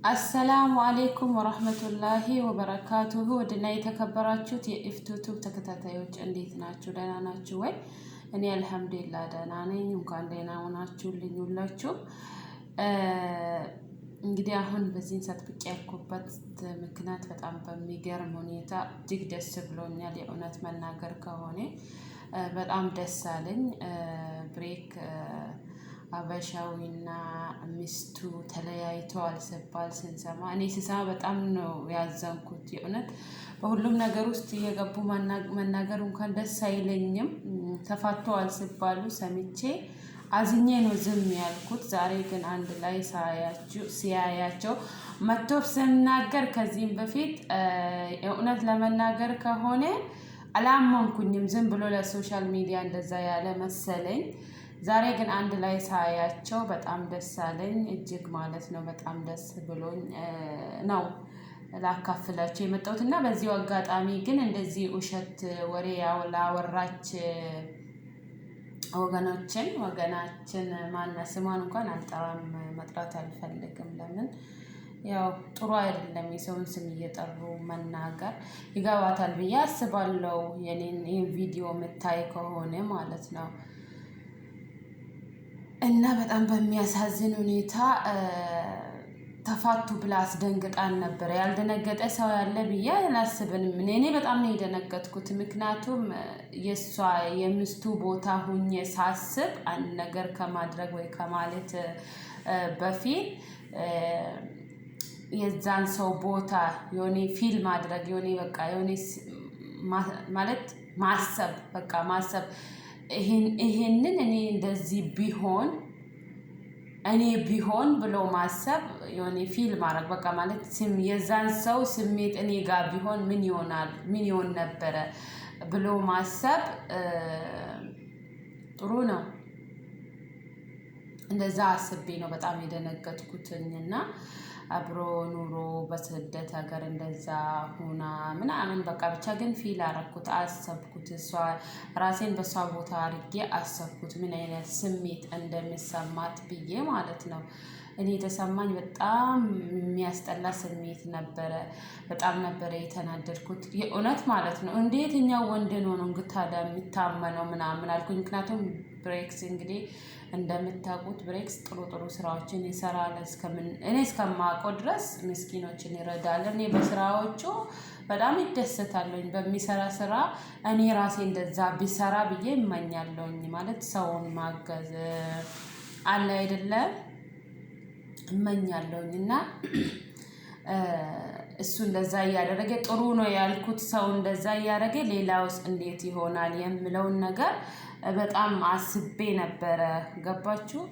አሰላሙ አሌይኩም ወረህመቱላሂ ወበረካቱሁ። ወድና የተከበራችሁት የኢፍቱቱብ ተከታታዮች እንዴት ናችሁ? ደህና ናችሁ ወይ? እኔ አልሐምዱሊላህ ደህና ነኝ። እንኳን ደህና ሆናችሁልኝ ሁላችሁ። እንግዲህ አሁን በዚህን ሰዓት ብቅ ያልኩበት ምክንያት በጣም በሚገርም ሁኔታ እጅግ ደስ ብሎኛል። የእውነት መናገር ከሆነ በጣም ደስ አለኝ። ብሬክ አበሻዊና ሚስቱ ተለያይተዋል ሲባል ስንሰማ እኔ ስሰማ በጣም ነው ያዘንኩት። የእውነት በሁሉም ነገር ውስጥ እየገቡ መናገር እንኳን ደስ አይለኝም። ተፋተዋል ሲባሉ ሰምቼ አዝኜ ነው ዝም ያልኩት። ዛሬ ግን አንድ ላይ ሲያያቸው መጥቶ ስናገር ከዚህም በፊት የእውነት ለመናገር ከሆነ አላመንኩኝም። ዝም ብሎ ለሶሻል ሚዲያ እንደዛ ያለ መሰለኝ። ዛሬ ግን አንድ ላይ ሳያቸው በጣም ደስ አለኝ፣ እጅግ ማለት ነው። በጣም ደስ ብሎኝ ነው ላካፍላቸው የመጣሁት እና በዚሁ አጋጣሚ ግን እንደዚህ ውሸት ወሬ ላወራች ወገናችን ማና ስሟን እንኳን አልጠራም፣ መጥራት አልፈልግም። ለምን ያው ጥሩ አይደለም የሰውን ስም እየጠሩ መናገር። ይገባታል ብዬ አስባለሁ፣ ይህን ቪዲዮ የምታይ ከሆነ ማለት ነው። እና በጣም በሚያሳዝን ሁኔታ ተፋቱ ብላ አስደንግጣን ነበረ። ያልደነገጠ ሰው ያለ ብዬ አላስብንም። እኔ በጣም ነው የደነገጥኩት። ምክንያቱም የእሷ የሚስቱ ቦታ ሁኜ ሳስብ አንድ ነገር ከማድረግ ወይ ከማለት በፊት የዛን ሰው ቦታ የሆነ ፊል ማድረግ የሆነ በቃ የሆነ ማለት ማሰብ በቃ ማሰብ ይሄንን እኔ እንደዚህ ቢሆን እኔ ቢሆን ብሎ ማሰብ የሆነ ፊል ማድረግ በቃ ማለት የዛን ሰው ስሜት እኔ ጋር ቢሆን ምን ይሆናል ምን ይሆን ነበረ ብሎ ማሰብ ጥሩ ነው። እንደዛ አስቤ ነው በጣም የደነገጥኩትኝና አብሮ ኑሮ በስደት ሀገር እንደዛ ሁና ምናምን በቃ ብቻ ግን ፊል አረኩት፣ አሰብኩት። ራሴን በሷ ቦታ አድርጌ አሰብኩት ምን አይነት ስሜት እንደሚሰማት ብዬ ማለት ነው። እኔ የተሰማኝ በጣም የሚያስጠላ ስሜት ነበረ። በጣም ነበረ የተናደድኩት የእውነት ማለት ነው። እንዴት እኛው ወንድ ነው እንግታዳ የሚታመነው ምናምን አልኩኝ። ምክንያቱም ብሬክስ እንግዲህ እንደምታውቁት ብሬክስ ጥሩ ስራዎችን ይሰራል። እኔ እስከማውቀው ድረስ ምስኪኖችን ይረዳል። እኔ በስራዎቹ በጣም ይደሰታለሁኝ። በሚሰራ ስራ እኔ ራሴ እንደዛ ቢሰራ ብዬ እመኛለሁኝ። ማለት ሰውን ማገዝ አለ አይደለም እመኛለሁኝ። እና እሱ እንደዛ እያደረገ ጥሩ ነው ያልኩት ሰው እንደዛ እያደረገ ሌላውስ እንዴት ይሆናል የምለውን ነገር በጣም አስቤ ነበረ። ገባችሁ?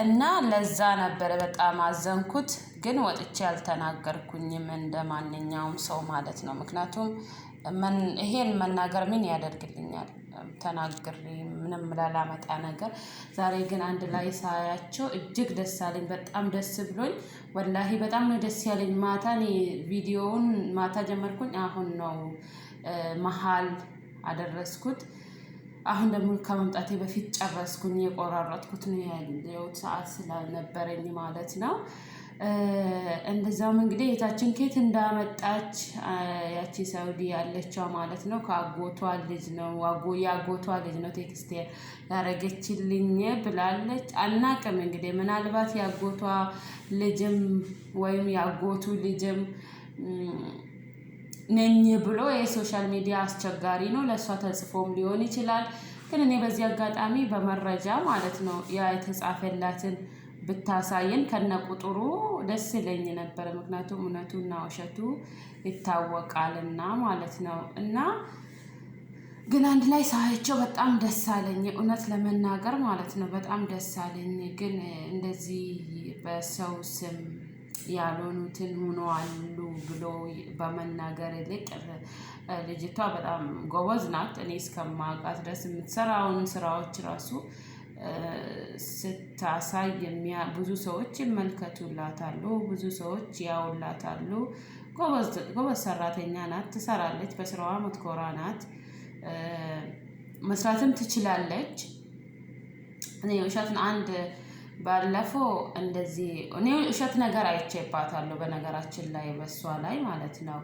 እና ለዛ ነበረ በጣም አዘንኩት። ግን ወጥቼ አልተናገርኩኝም እንደ ማንኛውም ሰው ማለት ነው። ምክንያቱም ይሄን መናገር ምን ያደርግልኛል? ተናግሬ ምንም ላላመጣ ነገር። ዛሬ ግን አንድ ላይ ሳያቸው እጅግ ደስ አለኝ። በጣም ደስ ብሎኝ ወላሂ በጣም ነው ደስ ያለኝ። ማታ እኔ ቪዲዮውን ማታ ጀመርኩኝ፣ አሁን ነው መሀል አደረስኩት። አሁን ደግሞ ከመምጣቴ በፊት ጨረስኩኝ። የቆራረጥኩት ነው ያለው ሰዓት ስላልነበረኝ ማለት ነው። እንደዛም እንግዲህ የታችን ኬት እንዳመጣች ያቺ ሳውዲ ያለችው ማለት ነው ከአጎቷ ልጅ ነው የአጎቷ ልጅ ነው ቴክስት ያረገችልኝ ብላለች። አናቅም እንግዲህ ምናልባት የአጎቷ ልጅም ወይም የአጎቱ ልጅም ነኝ ብሎ የሶሻል ሚዲያ አስቸጋሪ ነው። ለእሷ ተጽፎም ሊሆን ይችላል። ግን እኔ በዚህ አጋጣሚ በመረጃ ማለት ነው ያ የተጻፈላትን ብታሳየን ከነቁጥሩ ደስ ይለኝ ነበር። ምክንያቱም እውነቱና ውሸቱ ይታወቃልና ማለት ነው። እና ግን አንድ ላይ ሳያቸው በጣም ደስ አለኝ፣ እውነት ለመናገር ማለት ነው በጣም ደስ አለኝ። ግን እንደዚህ በሰው ስም ያልሆኑትን ሆነዋል ብሎ በመናገር ይልቅ ልጅቷ በጣም ጎበዝ ናት። እኔ እስከማውቃት ድረስ የምትሰራውን ስራዎች ራሱ ስታሳይ ብዙ ሰዎች ይመልከቱላታሉ፣ ብዙ ሰዎች ያውላታሉ። ጎበዝ ሰራተኛ ናት፣ ትሰራለች፣ በስራዋ ምትኮራ ናት፣ መስራትም ትችላለች። እኔ ውሸትን አንድ ባለፈው እንደዚህ እኔ ውሸት ነገር አይቼባታለሁ በነገራችን ላይ በሷ ላይ ማለት ነው።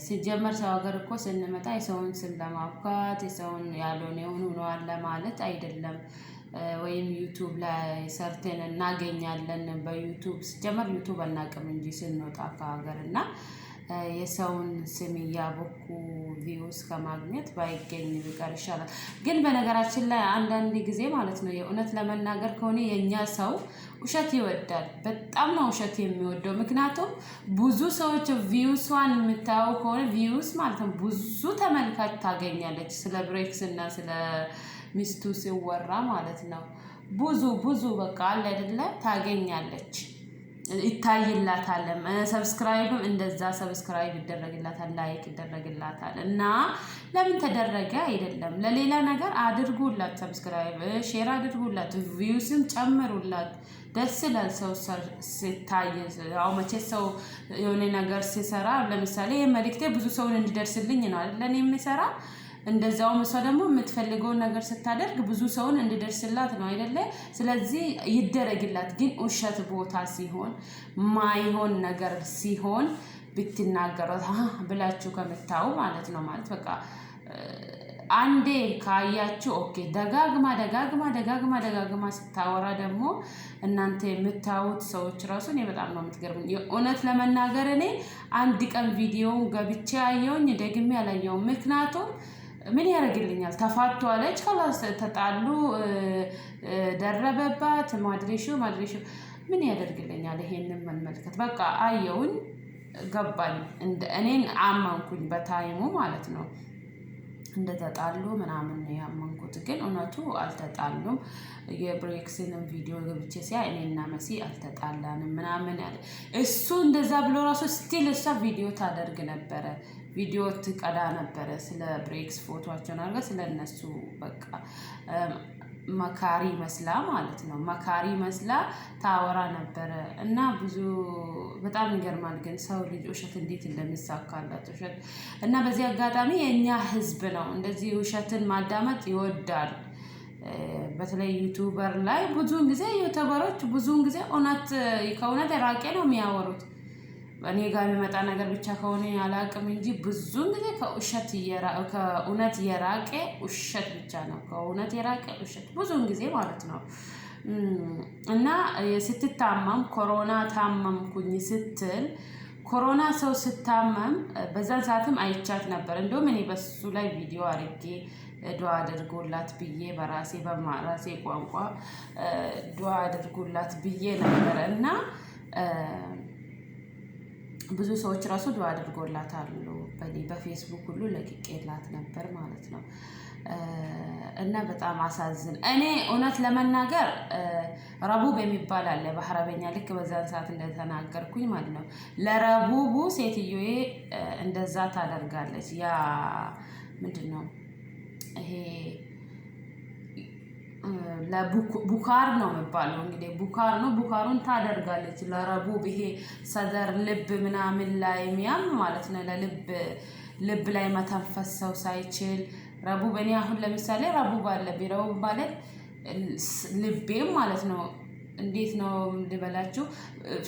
ሲጀመር ሰው ሀገር እኮ ስንመጣ የሰውን ስም ለማብካት የሰውን ያልሆነውን ሆኗል ለማለት አይደለም። ወይም ዩቱብ ላይ ሰርተን እናገኛለን በዩቱብ ሲጀመር ዩቱብ አናውቅም እንጂ ስንወጣ ከሀገር እና የሰውን ስም እያቦኩ ቪውስ ከማግኘት ባይገኝ ቢቀር ይሻላል። ግን በነገራችን ላይ አንዳንድ ጊዜ ማለት ነው የእውነት ለመናገር ከሆነ የኛ ሰው ውሸት ይወዳል። በጣም ነው ውሸት የሚወደው። ምክንያቱም ብዙ ሰዎች ቪውስዋን የምታየው ከሆነ ቪውስ ማለት ነው ብዙ ተመልካች ታገኛለች። ስለ ብሬክስ እና ስለ ሚስቱ ሲወራ ማለት ነው ብዙ በቃ አለ አይደለ ታገኛለች። ይታይላታል። ሰብስክራይብም እንደዛ ሰብስክራይብ ይደረግላታል፣ ላይክ ይደረግላታል። እና ለምን ተደረገ አይደለም ለሌላ ነገር አድርጉላት፣ ሰብስክራይብ ሼር አድርጉላት፣ ቪውስም ጨምሩላት። ደስ ይላል ሰው ሲታይ። ያው መቼ ሰው የሆነ ነገር ሲሰራ ለምሳሌ መልእክቴ ብዙ ሰውን እንዲደርስልኝ ነው አይደል ለኔ የሚሰራ። እንደዛውም እሷ ደግሞ የምትፈልገውን ነገር ስታደርግ ብዙ ሰውን እንዲደርስላት ነው አይደለ? ስለዚህ ይደረግላት። ግን ውሸት ቦታ ሲሆን ማይሆን ነገር ሲሆን ብትናገሩት ብላችሁ ከምታው ማለት ነው ማለት በቃ አንዴ ካያችሁ ኦኬ። ደጋግማ ስታወራ ደግሞ እናንተ የምታዩት ሰዎች ራሱ እኔ በጣም ነው የምትገርሙኝ። የእውነት ለመናገር እኔ አንድ ቀን ቪዲዮውን ገብቼ አየሁኝ ደግሜ አላየሁም። ምክንያቱም ምን ያደርግልኛል? ተፋቷለች፣ ከላስ ተጣሉ፣ ደረበባት፣ ማድሬሾ ምን ያደርግልኛል? ይሄንን መመልከት በቃ አየሁኝ፣ ገባኝ፣ እኔን አመንኩኝ በታይሙ ማለት ነው። እንደተጣሉ ምናምን ነው ያመንኩት። ግን እውነቱ አልተጣሉም። የብሬክስንም ቪዲዮ ገብቼ ሲያይ እኔና መሲ አልተጣላንም ምናምን ያለ እሱ እንደዛ ብሎ ራሱ ስቲል እሷ ቪዲዮ ታደርግ ነበረ፣ ቪዲዮ ትቀዳ ነበረ ስለ ብሬክስ ፎቶቸውን አድርጋ ስለነሱ በቃ መካሪ መስላ ማለት ነው። መካሪ መስላ ታወራ ነበረ እና ብዙ በጣም ይገርማል። ግን ሰው ልጅ ውሸት እንዴት እንደሚሳካላት ውሸት እና በዚህ አጋጣሚ የኛ ህዝብ ነው እንደዚህ ውሸትን ማዳመጥ ይወዳል። በተለይ ዩቲዩበር ላይ ብዙውን ጊዜ ዩቲዩበሮች ብዙውን ጊዜ ከእውነት የራቀ ነው የሚያወሩት። እኔ ጋር የሚመጣ ነገር ብቻ ከሆነ አላውቅም እንጂ ብዙውን ጊዜ ከእውነት የራቀ ውሸት ብቻ ነው። ከእውነት የራቀ ውሸት ብዙውን ጊዜ ማለት ነው። እና ስትታመም ኮሮና ታመምኩኝ ስትል ኮሮና ሰው ስታመም በዛን ሰዓትም አይቻት ነበር። እንደውም እኔ በሱ ላይ ቪዲዮ አድርጌ ዱዓ አድርጎላት ብዬ በራሴ ቋንቋ ዱዓ አድርጎላት ብዬ ነበር እና ብዙ ሰዎች ራሱ ዱዓ አድርጎላታል። በፌስቡክ ሁሉ ለቅቄላት ነበር ማለት ነው። እና በጣም አሳዝን። እኔ እውነት ለመናገር ረቡብ የሚባል አለ በአረበኛ ልክ በዛን ሰዓት እንደተናገርኩኝ ማለት ነው። ለረቡቡ ሴትዮዬ እንደዛ ታደርጋለች። ያ ምንድነው ይሄ ቡካር ነው የሚባለው እንግዲህ ቡካር ነው። ቡካሩን ታደርጋለች ለረቡብ። ይሄ ሰደር ልብ ምናምን ላይ ሚያም ማለት ነው። ልብ ላይ መተንፈስ ሰው ሳይችል ረቡብ። እኔ አሁን ለምሳሌ ረቡብ አለብኝ። ረቡብ ማለት ልቤም ማለት ነው። እንዴት ነው ልበላችሁ?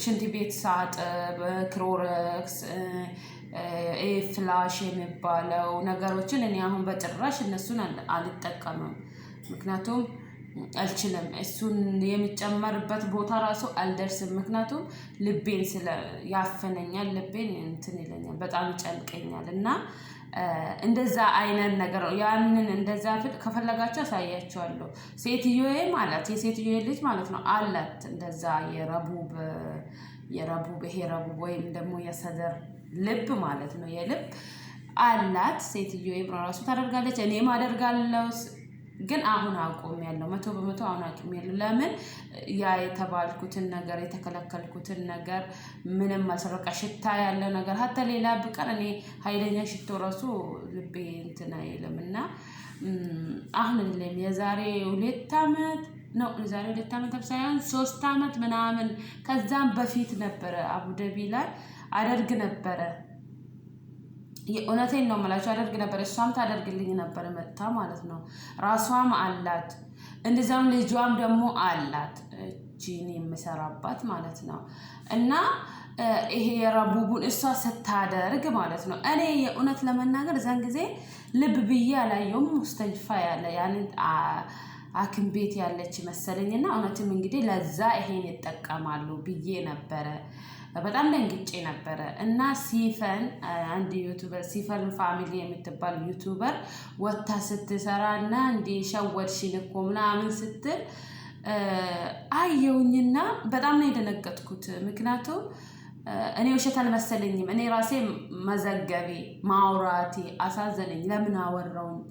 ሽንት ቤት ሳጥብ ክሎረክስ ፍላሽ የሚባለው ነገሮችን እኔ አሁን በጭራሽ እነሱን አልጠቀምም። ምክንያቱም አልችልም። እሱን የሚጨመርበት ቦታ ራሱ አልደርስም። ምክንያቱም ልቤን ያፈነኛል፣ ልቤን እንትን ይለኛል፣ በጣም ይጨንቀኛል። እና እንደዛ አይነት ነገር ነው። ያንን እንደዛ ከፈለጋችሁ አሳያችኋለሁ። ሴትዮዬ ማለት የሴትዮዬ ልጅ ማለት ነው አላት እንደዛ የረቡብ ይሄ ረቡብ ወይም ደግሞ የሰደር ልብ ማለት ነው። የልብ አላት ሴትዮዬ ራሱ ታደርጋለች። እኔም አደርጋለሁ። ግን አሁን አቆሚያለሁ። 100% አሁን አቆሚያለሁ። ለምን ያ የተባልኩትን ነገር የተከለከልኩትን ነገር ምንም አልሰረቀ ሽታ ያለው ነገር ሀታ ሌላ ብቀር እኔ ኃይለኛ ሽቶ ራሱ ልቤ እንትን አይልምና አሁን ለምን የዛሬ 2 ዓመት ነው የዛሬ 2 ዓመት ሳይሆን 3 ዓመት ምናምን ከዛም በፊት ነበረ አቡዳቢ ላይ አደርግ ነበረ። የእውነቴን ነው የምላችሁ አደርግ ነበር። እሷም ታደርግልኝ ነበር መጥታ ማለት ነው። ራሷም አላት እንደዛም ልጇም ደግሞ አላት። ጂኒ የምሰራባት ማለት ነው። እና ይሄ የረቡቡን እሷ ስታደርግ ማለት ነው እኔ የእውነት ለመናገር እዛን ጊዜ ልብ ብዬ አላየውም። ሙስተሽፋ ያለ ያንን ሐኪም ቤት ያለች መሰለኝና እውነትም እንግዲህ ለዛ ይሄን ይጠቀማሉ ብዬ ነበረ። በጣም ደንግጬ ነበረ። እና ሲፈን አንድ ዩቲዩበር ሲፈን ፋሚሊ የምትባል ዩቲዩበር ወታ ስትሰራ እና እንዲ ሸወድሽን እኮ ምናምን ስትል አየውኝና በጣም ነው የደነገጥኩት። ምክንያቱም እኔ ውሸት አልመሰለኝም። እኔ ራሴ መዘገቤ ማውራቴ አሳዘነኝ። ለምን አወራውኝ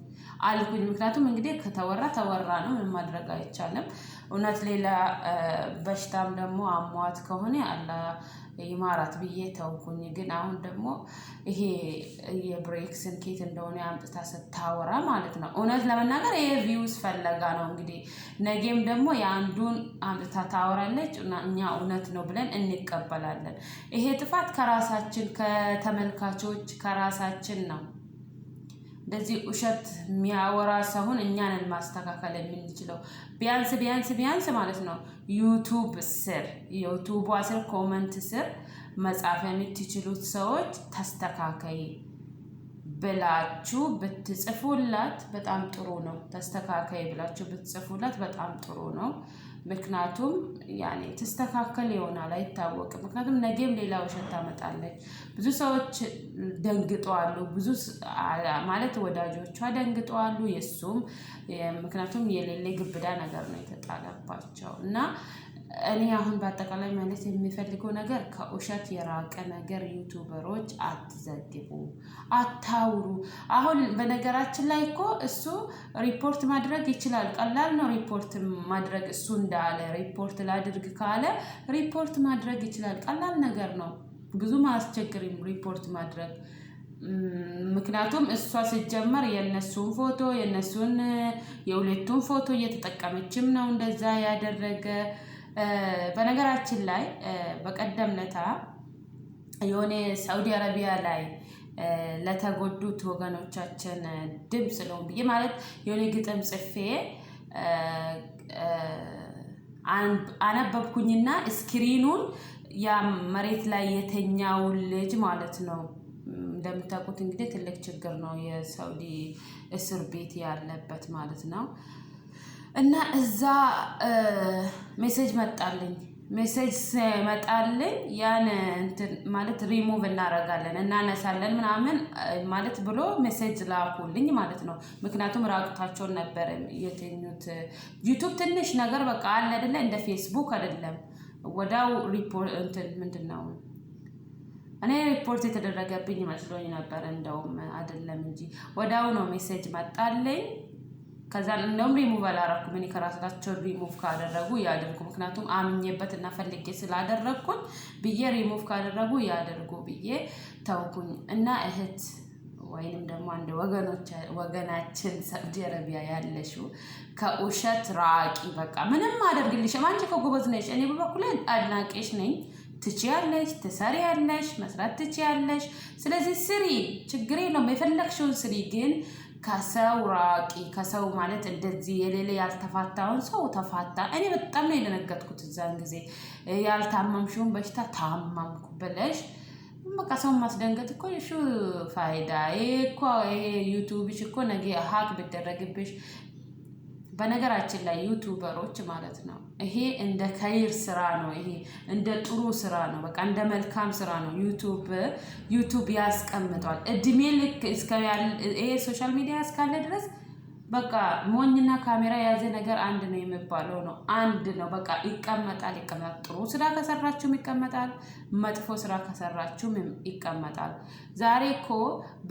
አልኩኝ። ምክንያቱም እንግዲህ ከተወራ ተወራ ነው፣ ምን ማድረግ አይቻልም። እውነት ሌላ በሽታም ደግሞ አሟት ከሆነ አላ ይማራት ብዬ ተውኩኝ። ግን አሁን ደግሞ ይሄ የብሬክስን ኬት እንደሆነ አምጥታ ስታወራ ማለት ነው እውነት ለመናገር ይሄ ቪውስ ፈለጋ ነው። እንግዲህ ነገም ደግሞ የአንዱን አምጥታ ታወራለች እና እኛ እውነት ነው ብለን እንቀበላለን። ይሄ ጥፋት ከራሳችን ከተመልካቾች ከራሳችን ነው። እንደዚህ ውሸት የሚያወራ ሰውን እኛንን ማስተካከል የምንችለው ቢያንስ ማለት ነው። ዩቲዩብ ስር ኮመንት ስር መጻፍ የምትችሉት ሰዎች ተስተካከይ ብላችሁ ብትጽፉላት በጣም ጥሩ ነው። ተስተካከይ ብላችሁ ብትጽፉላት በጣም ጥሩ ነው። ምክንያቱም ያኔ ተስተካከል ይሆናል አይታወቅም። ምክንያቱም ነገም ሌላ ውሸት ታመጣለች። ብዙ ሰዎች ደንግጠዋል። ብዙ ማለት ወዳጆቿ ደንግጠዋል። የሱም ምክንያቱም የሌለ ግብዳ ነገር ነው የተጣለባቸው። እና እኔ አሁን በአጠቃላይ ማለት የሚፈልገው ነገር ከውሸት የራቀ ነገር ዩቲዩበሮች አትዘግቡ፣ አታውሩ። አሁን በነገራችን ላይ እኮ እሱ ሪፖርት ማድረግ ይችላል። ቀላል ነው ሪፖርት ማድረግ። እሱ እንዳለ ሪፖርት ላድርግ ካለ ሪፖርት ማድረግ ይችላል። ቀላል ነገር ነው። ብዙም አያስቸግርም ሪፖርት ማድረግ። ምክንያቱም እሷ ሲጀመር የነሱን ፎቶ የነሱን የሁለቱን ፎቶ እየተጠቀመችም ነው እንደዛ ያደረገ። በነገራችን ላይ በቀደም ለታ የሆነ ሳውዲ አረቢያ ላይ ለተጎዱት ወገኖቻችን ድምጽ ነው ብዬ ማለት የሆነ ግጥም ጽፌ አነበብኩኝና ስክሪኑን ያ መሬት ላይ የተኛው ልጅ ማለት ነው። እንደምታውቁት እንግዲህ ትልቅ ችግር ነው የሳውዲ እስር ቤት ያለበት ማለት ነው። እና እዛ ሜሴጅ መጣልኝ ያን እንትን ማለት ሪሙቭ እናረጋለን እናነሳለን ምናምን ማለት ብሎ ሜሴጅ ላኩልኝ ማለት ነው። ምክንያቱም ራቁታቸውን ነበር የተኙት። ዩቲዩብ ትንሽ ነገር በቃ አለ አይደለ እንደ ፌስቡክ አይደለም። ወዳው ሪፖርት እንትን ምንድነው እኔ ሪፖርት የተደረገብኝ መስሎኝ ነበር እንደውም አይደለም እንጂ ወዳው ነው ሜሴጅ መጣልኝ። ከዛ እንደውም ሪሙቭ አላረኩም። እኔ ከራሳቸው ሪሙቭ ካደረጉ ያደርጉ። ምክንያቱም አምኜበትና ፈልጌ ስላደረኩኝ ብዬ ሪሙቭ ካደረጉ ያደርጉ ብዬ ተውኩኝ። እና እህት ወይንም ደግሞ አንድ ወገናችን ሳውዲ አረቢያ ያለሽው ከውሸት ራቂ። በቃ ምንም አደርግልሽም። አንቺ ከጎበዝ ነሽ። እኔ በበኩሌ አድናቂሽ ነኝ። ትችያለሽ፣ ትሰሪያለሽ፣ መስራት ትችያለሽ። ስለዚህ ስሪ፣ ችግር የለውም። የፈለግሽውን ስሪ። ግን ከሰው ራቂ። ከሰው ማለት እንደዚህ የሌለ ያልተፋታውን ሰው ተፋታ። እኔ በጣም ነው የደነገጥኩት እዛን ጊዜ። ያልታመምሽውን በሽታ ታመምኩ ብለሽ በቃ ሰውን ማስደንገጥ እኮ እሺ ፋይዳ እኮ ይሄ ዩቲዩብሽ እኮ ነገ ሀክ ቢደረግብሽ። በነገራችን ላይ ዩቲዩበሮች ማለት ነው ይሄ እንደ ከይር ስራ ነው። ይሄ እንደ ጥሩ ስራ ነው። በቃ እንደ መልካም ስራ ነው። ዩቲዩብ ያስቀምጧል እድሜ ልክ ይሄ ሶሻል ሚዲያ እስካለ ድረስ በቃ ሞኝና ካሜራ የያዘ ነገር አንድ ነው የሚባለው ነው። አንድ ነው በቃ ይቀመጣል። ጥሩ ስራ ከሰራችሁም ይቀመጣል፣ መጥፎ ስራ ከሰራችሁም ይቀመጣል። ዛሬ እኮ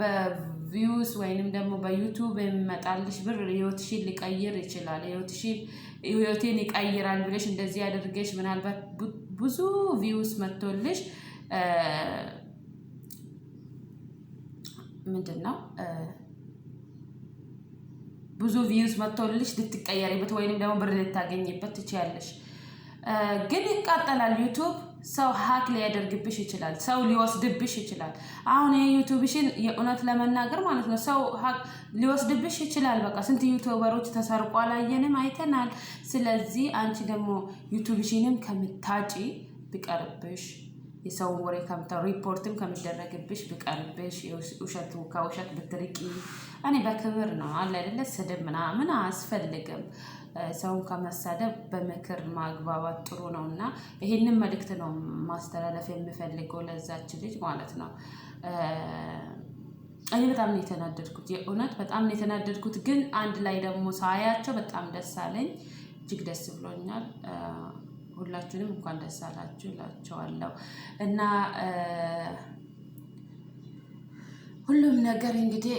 በቪውስ ወይንም ደግሞ በዩቲዩብ የሚመጣልሽ ብር ህይወትሽን ሊቀይር ይችላል። ህይወቴን ይቀይራል ብለሽ እንደዚህ ያደርገሽ ምናልባት ብዙ ቪውስ መጥቶልሽ ምንድነው ብዙ ቪውስ መጥቶልሽ ልትቀየሪበት ወይንም ደግሞ ብር ልታገኝበት ትችያለሽ። ግን ይቃጠላል። ዩቲዩብ ሰው ሀክ ሊያደርግብሽ ይችላል። ሰው ሊወስድብሽ ይችላል። አሁን የዩቲዩብሽን የእውነት ለመናገር ማለት ነው ሰው ሀክ ሊወስድብሽ ይችላል። በቃ ስንት ዩቲዩበሮች ተሰርቆ አላየንም? አይተናል። ስለዚህ አንቺ ደግሞ ዩቲዩብሽንም ከምታጪ ቢቀርብሽ የሰውን ወሬ ሪፖርትም ከሚደረግብሽ ቢቀርብሽ ከውሸት ብትርቂ እኔ በክብር ነው አለ አይደለ? ስድብ ምናምን አያስፈልግም። ሰውን ከመሳደብ በምክር ማግባባት ጥሩ ነው እና ይሄንን መልእክት ነው ማስተላለፍ የምፈልገው ለዛች ልጅ ማለት ነው። እኔ በጣም ነው የተናደድኩት፣ የእውነት በጣም ነው የተናደድኩት። ግን አንድ ላይ ደግሞ ሳያቸው በጣም ደስ አለኝ፣ እጅግ ደስ ብሎኛል። ሁላችሁንም እንኳን ደስ አላችሁ እላቸዋለሁ እና ሁሉም ነገር እንግዲህ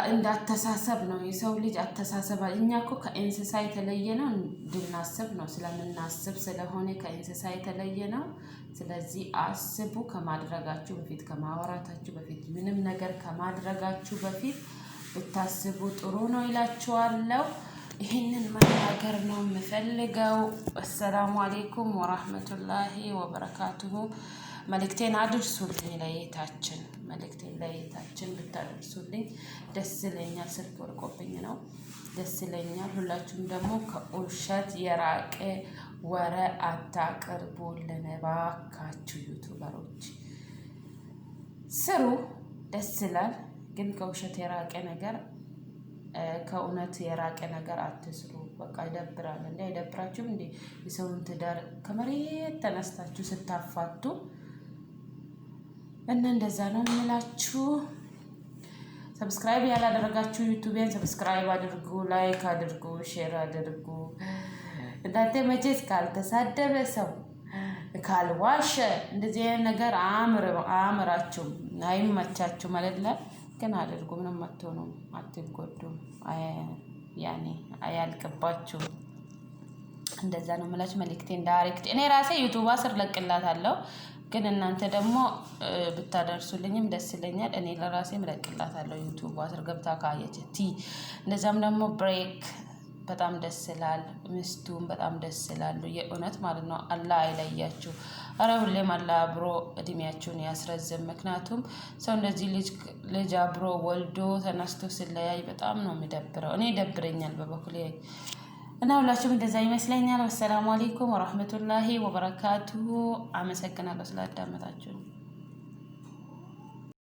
እንዳተሳሰብ ነው። የሰው ልጅ አተሳሰብ እኛ እኮ ከእንስሳ የተለየ ነው እንድናስብ ነው፣ ስለምናስብ ስለሆነ ከእንስሳ የተለየ ነው። ስለዚህ አስቡ ከማድረጋችሁ በፊት፣ ከማወራታችሁ በፊት፣ ምንም ነገር ከማድረጋችሁ በፊት ብታስቡ ጥሩ ነው ይላችኋለሁ። ይህንን መናገር ነው የምፈልገው። አሰላሙ አሌይኩም ወራህመቱላሂ ወበረካቱሁ። መልእክቴን አድርሱልኝ ለየታችን መልእክቴን ለየታችን ብታደርሱልኝ ደስ ይለኛል። ስልክ ወርቆብኝ ነው፣ ደስ ይለኛል። ሁላችሁም ደግሞ ከውሸት የራቀ ወሬ አታቅርቡልን እባካችሁ። ዩቱበሮች ስሩ፣ ደስ ይላል። ግን ከውሸት የራቀ ነገር ከእውነት የራቀ ነገር አትስሩ። በቃ ይደብራል። እንዴ አይደብራችሁም እንዴ? የሰውን ትዳር ከመሬት ተነስታችሁ ስታፋቱ እና እንደዛ ነው የምላችሁ። ሰብስክራይብ ያላደረጋችሁ ዩቲዩብን ሰብስክራይብ አድርጉ፣ ላይክ አድርጉ፣ ሼር አድርጉ። እናንተ መቼስ ካልተሳደበ ሰው ካልዋሸ እንደዚህ አይነት ነገር አያምራችሁም፣ አይመቻችሁም አይደለ? ግን አድርጉ፣ ምንም አትሆኑም፣ አትጎዱም፣ ያኔ አያልቅባችሁም። እንደዛ ነው የምላችሁ። መልእክቴን ዳይሬክት እኔ ራሴ ዩቲዩብ ስር ለቅላታለሁ። ግን እናንተ ደግሞ ብታደርሱልኝም ደስ ይለኛል። እኔ ለራሴም ለቅላታለሁ ዩቲዩብ ስር ገብታ ካየች እንደዛም ደግሞ ብሬክ በጣም ደስ ይላል። ሚስቱም በጣም ደስ ይላሉ፣ የእውነት ማለት ነው። አላህ አይለያችሁ። አረ ሁሌም አላህ አብሮ እድሜያችሁን ያስረዝም። ምክንያቱም ሰው እንደዚህ ልጅ አብሮ ወልዶ ተነስቶ ሲለያይ በጣም ነው የሚደብረው። እኔ ይደብረኛል በበኩሌ እና ሁላችሁም እንደዛ ይመስለኛል። ወሰላሙ አለይኩም ወራህመቱላሂ ወበረካቱሁ። አመሰግናለሁ ስላዳመጣችሁ።